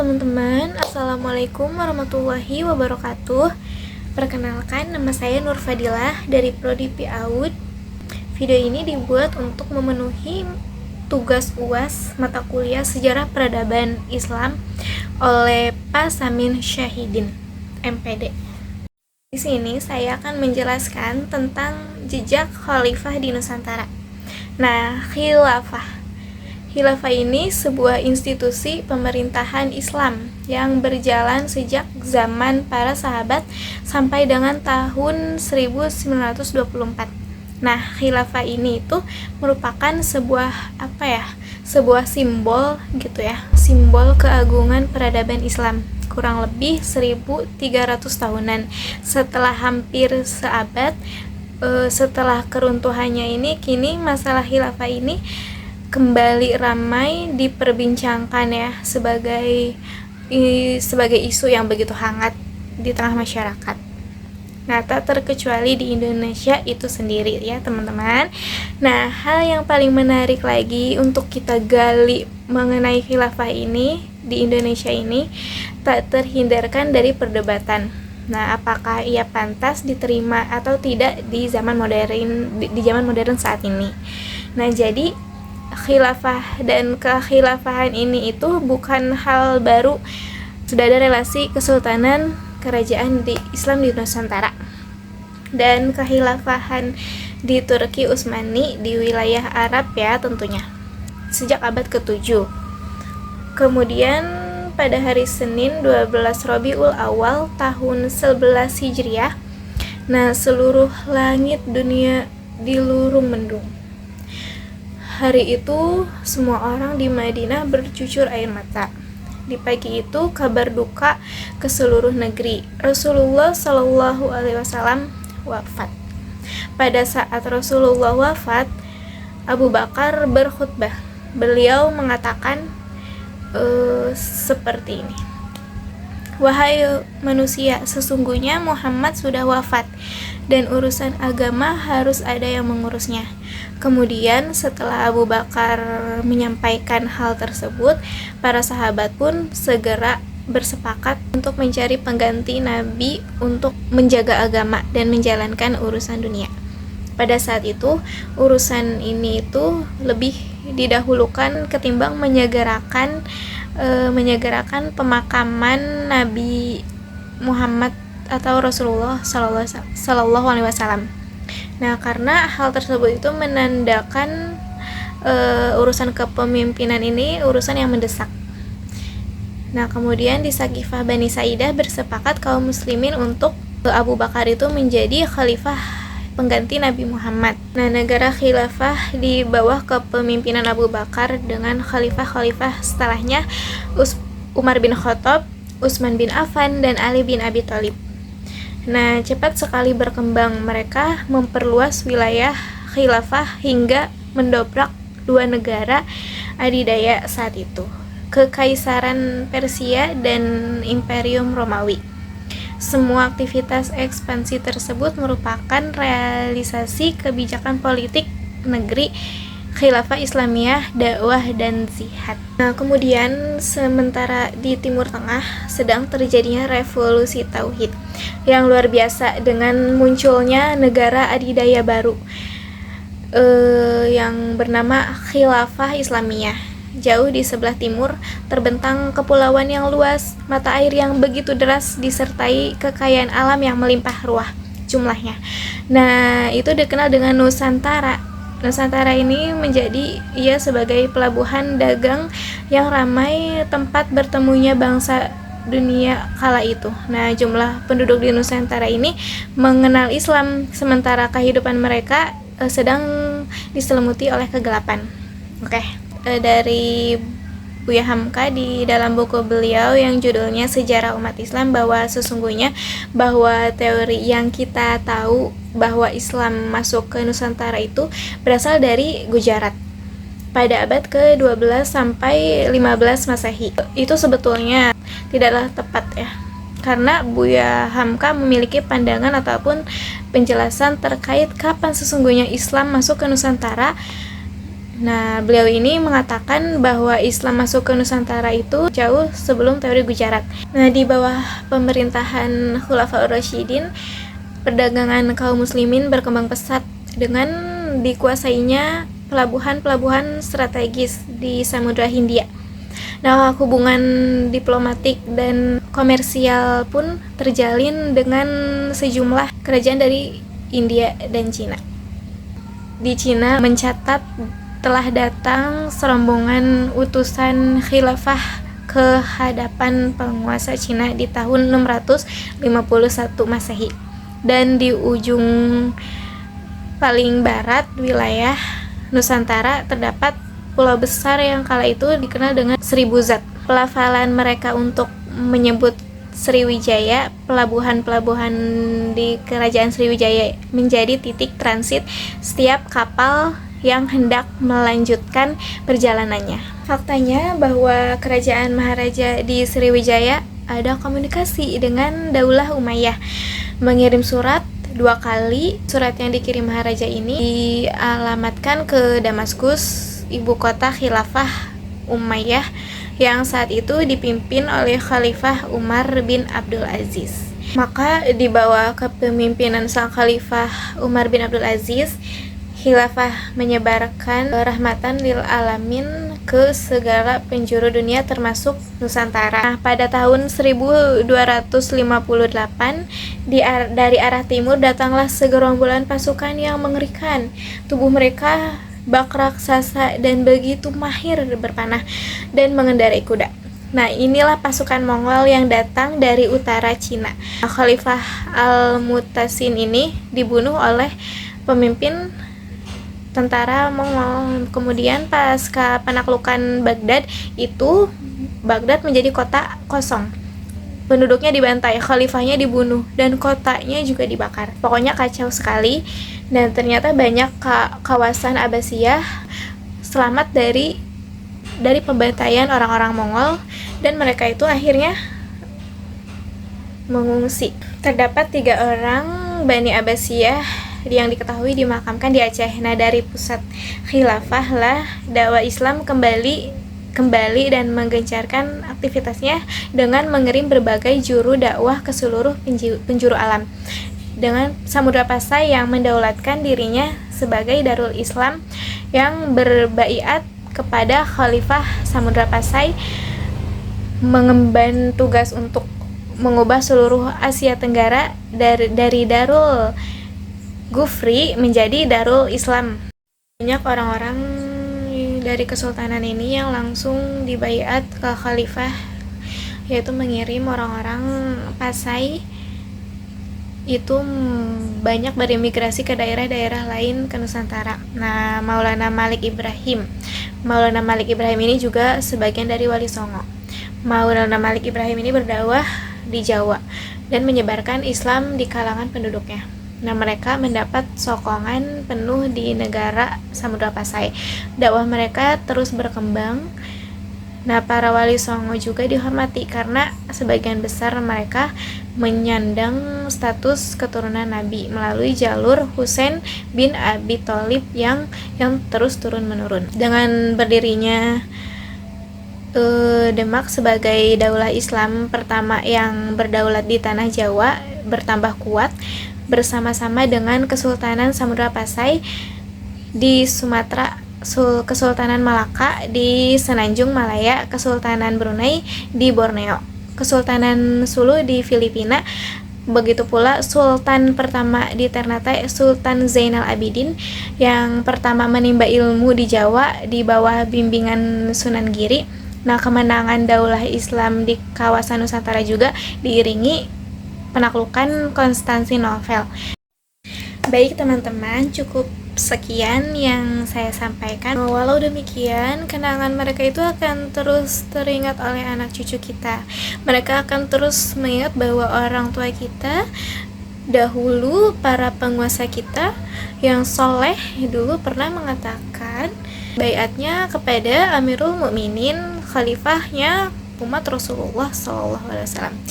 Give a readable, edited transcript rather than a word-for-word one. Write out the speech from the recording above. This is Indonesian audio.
teman-teman, Assalamualaikum warahmatullahi wabarakatuh. Perkenalkan, nama saya Nur Fadilah dari Prodi PAUD. Video ini dibuat untuk memenuhi tugas UAS mata kuliah Sejarah Peradaban Islam oleh Pak Samin Syahidin, MPD. Di sini saya akan menjelaskan tentang jejak khalifah di Nusantara. Nah, Khilafah ini sebuah institusi pemerintahan Islam yang berjalan sejak zaman para sahabat sampai dengan tahun 1924. Nah, khilafah ini itu merupakan sebuah simbol gitu ya, simbol keagungan peradaban Islam. Kurang lebih 1300 tahunan setelah hampir seabad setelah keruntuhannya ini, kini masalah khilafah ini kembali ramai diperbincangkan ya sebagai isu yang begitu hangat di tengah masyarakat. Nah, tak terkecuali di Indonesia itu sendiri ya teman-teman. Nah, hal yang paling menarik lagi untuk kita gali mengenai khilafah ini di Indonesia ini tak terhindarkan dari perdebatan. Nah, apakah ia pantas diterima atau tidak di zaman modern saat ini. Nah, jadi khilafah dan kekhilafahan ini itu bukan hal baru. Sudah ada relasi kesultanan kerajaan di Islam di Nusantara dan kekhilafahan di Turki Utsmani di wilayah Arab ya tentunya sejak abad ke-7. Kemudian pada hari Senin 12 Rabiul Awal tahun 11 Hijriah, nah seluruh langit dunia dilurung mendung. Hari itu semua orang di Madinah bercucur air mata. Di pagi itu kabar duka ke seluruh negeri. Rasulullah Shallallahu Alaihi Wasallam wafat. Pada saat Rasulullah wafat, Abu Bakar berkhutbah. Beliau mengatakan seperti ini. Wahai manusia, sesungguhnya Muhammad sudah wafat dan urusan agama harus ada yang mengurusnya. Kemudian setelah Abu Bakar menyampaikan hal tersebut, para sahabat pun segera bersepakat untuk mencari pengganti Nabi untuk menjaga agama dan menjalankan urusan dunia. Pada saat itu, urusan ini itu lebih didahulukan ketimbang menyegerakan pemakaman Nabi Muhammad atau Rasulullah Sallallahu Alaihi Wasallam. Nah, karena hal tersebut itu menandakan urusan kepemimpinan ini urusan yang mendesak. Nah, kemudian di Saqifah Bani Sa'idah bersepakat kaum muslimin untuk Abu Bakar itu menjadi khalifah pengganti Nabi Muhammad. Nah, negara khilafah di bawah kepemimpinan Abu Bakar dengan khalifah-khalifah setelahnya Umar bin Khattab, Utsman bin Affan, dan Ali bin Abi Thalib. Nah, cepat sekali berkembang. Mereka memperluas wilayah khilafah hingga mendobrak dua negara adidaya saat itu, Kekaisaran Persia dan Imperium Romawi. Semua aktivitas ekspansi tersebut merupakan realisasi kebijakan politik negeri, khilafah Islamiyah, dakwah, dan jihad. Nah, kemudian sementara di Timur Tengah sedang terjadinya revolusi tauhid yang luar biasa dengan munculnya negara adidaya baru yang bernama Khilafah Islamiyah. Jauh di sebelah timur terbentang kepulauan yang luas, mata air yang begitu deras disertai kekayaan alam yang melimpah ruah jumlahnya. Nah, itu dikenal dengan Nusantara. Nusantara ini menjadi sebagai pelabuhan dagang yang ramai tempat bertemunya bangsa dunia kala itu. Nah, jumlah penduduk di Nusantara ini mengenal Islam, sementara kehidupan mereka sedang diselimuti oleh kegelapan. Dari Buya Hamka di dalam buku beliau yang judulnya Sejarah Umat Islam, bahwa sesungguhnya bahwa teori yang kita tahu bahwa Islam masuk ke Nusantara itu berasal dari Gujarat pada abad ke-12 sampai 15 Masehi. Itu sebetulnya tidaklah tepat ya, karena Buya Hamka memiliki pandangan ataupun penjelasan terkait kapan sesungguhnya Islam masuk ke Nusantara Nah, beliau ini mengatakan bahwa Islam masuk ke Nusantara itu jauh sebelum teori Gujarat. Nah, di bawah pemerintahan Khulafaur Rasyidin, perdagangan kaum muslimin berkembang pesat dengan dikuasainya pelabuhan-pelabuhan strategis di Samudra Hindia. Nah, hubungan diplomatik dan komersial pun terjalin dengan sejumlah kerajaan dari India dan Cina. Di Cina mencatat telah datang serombongan utusan khilafah ke hadapan penguasa Cina di tahun 651 Masehi. Dan di ujung paling barat wilayah Nusantara terdapat pulau besar yang kala itu dikenal dengan Seribu Zat. Pelafalan mereka untuk menyebut Sriwijaya, pelabuhan-pelabuhan di kerajaan Sriwijaya menjadi titik transit setiap kapal yang hendak melanjutkan perjalanannya. Faktanya bahwa kerajaan Maharaja di Sriwijaya ada komunikasi dengan Daulah Umayyah, mengirim surat 2 kali. Surat yang dikirim Maharaja ini dialamatkan ke Damaskus, ibu kota Khilafah Umayyah yang saat itu dipimpin oleh Khalifah Umar bin Abdul Aziz. Maka di bawah kepemimpinan sang Khalifah Umar bin Abdul Aziz, khilafah menyebarkan rahmatan lil alamin ke segala penjuru dunia termasuk Nusantara. Nah, pada tahun 1258 dari arah timur datanglah segerombolan pasukan yang mengerikan. Tubuh mereka bak raksasa dan begitu mahir berpanah dan mengendarai kuda. Nah, inilah pasukan Mongol yang datang dari utara Cina. Khalifah Al-Mutasim ini dibunuh oleh pemimpin tentara Mongol. Kemudian pasca penaklukan Baghdad itu, Baghdad menjadi kota kosong. Penduduknya dibantai, khalifahnya dibunuh, dan kotanya juga dibakar. Pokoknya kacau sekali. Dan ternyata banyak kawasan Abbasiyah selamat dari pembantaian orang-orang Mongol, dan mereka itu akhirnya mengungsi. Terdapat 3 orang Bani Abbasiyah yang diketahui dimakamkan di Aceh. Nah, dari pusat khilafah lah dakwah Islam kembali dan menggencarkan aktivitasnya dengan mengirim berbagai juru dakwah ke seluruh penjuru alam. Dengan Samudra Pasai yang mendaulatkan dirinya sebagai Darul Islam yang berbaiat kepada Khalifah Samudra Pasai, mengemban tugas untuk mengubah seluruh Asia Tenggara dari Darul Gufri menjadi Darul Islam. Banyak orang-orang dari kesultanan ini yang langsung dibaiat ke khalifah, yaitu mengirim orang-orang Pasai itu banyak berimigrasi ke daerah-daerah lain ke Nusantara. Nah, Maulana Malik Ibrahim ini juga sebagian dari Wali Songo. Maulana Malik Ibrahim ini berdakwah di Jawa dan menyebarkan Islam di kalangan penduduknya. Nah, mereka mendapat sokongan penuh di negara Samudra Pasai. Dakwah mereka terus berkembang. Nah, para wali Songo juga dihormati karena sebagian besar mereka menyandang status keturunan Nabi melalui jalur Husain bin Abi Thalib yang terus turun-menurun. Dengan berdirinya Demak sebagai daulah Islam pertama yang berdaulat di tanah Jawa bertambah kuat, bersama-sama dengan Kesultanan Samudra Pasai di Sumatera, Kesultanan Malaka di Semenanjung Malaya, Kesultanan Brunei di Borneo, Kesultanan Sulu di Filipina. Begitu pula Sultan pertama di Ternate, Sultan Zainal Abidin yang pertama menimba ilmu di Jawa di bawah bimbingan Sunan Giri. Nah, kemenangan daulah Islam di kawasan Nusantara juga diiringi penaklukan Konstantinopel. Baik teman-teman, cukup sekian yang saya sampaikan. Walau demikian, kenangan mereka itu akan terus teringat oleh anak cucu kita. Mereka akan terus mengingat bahwa orang tua kita dahulu, para penguasa kita yang soleh dulu pernah mengatakan baiatnya kepada Amirul Mukminin, khalifahnya umat Rasulullah SAW.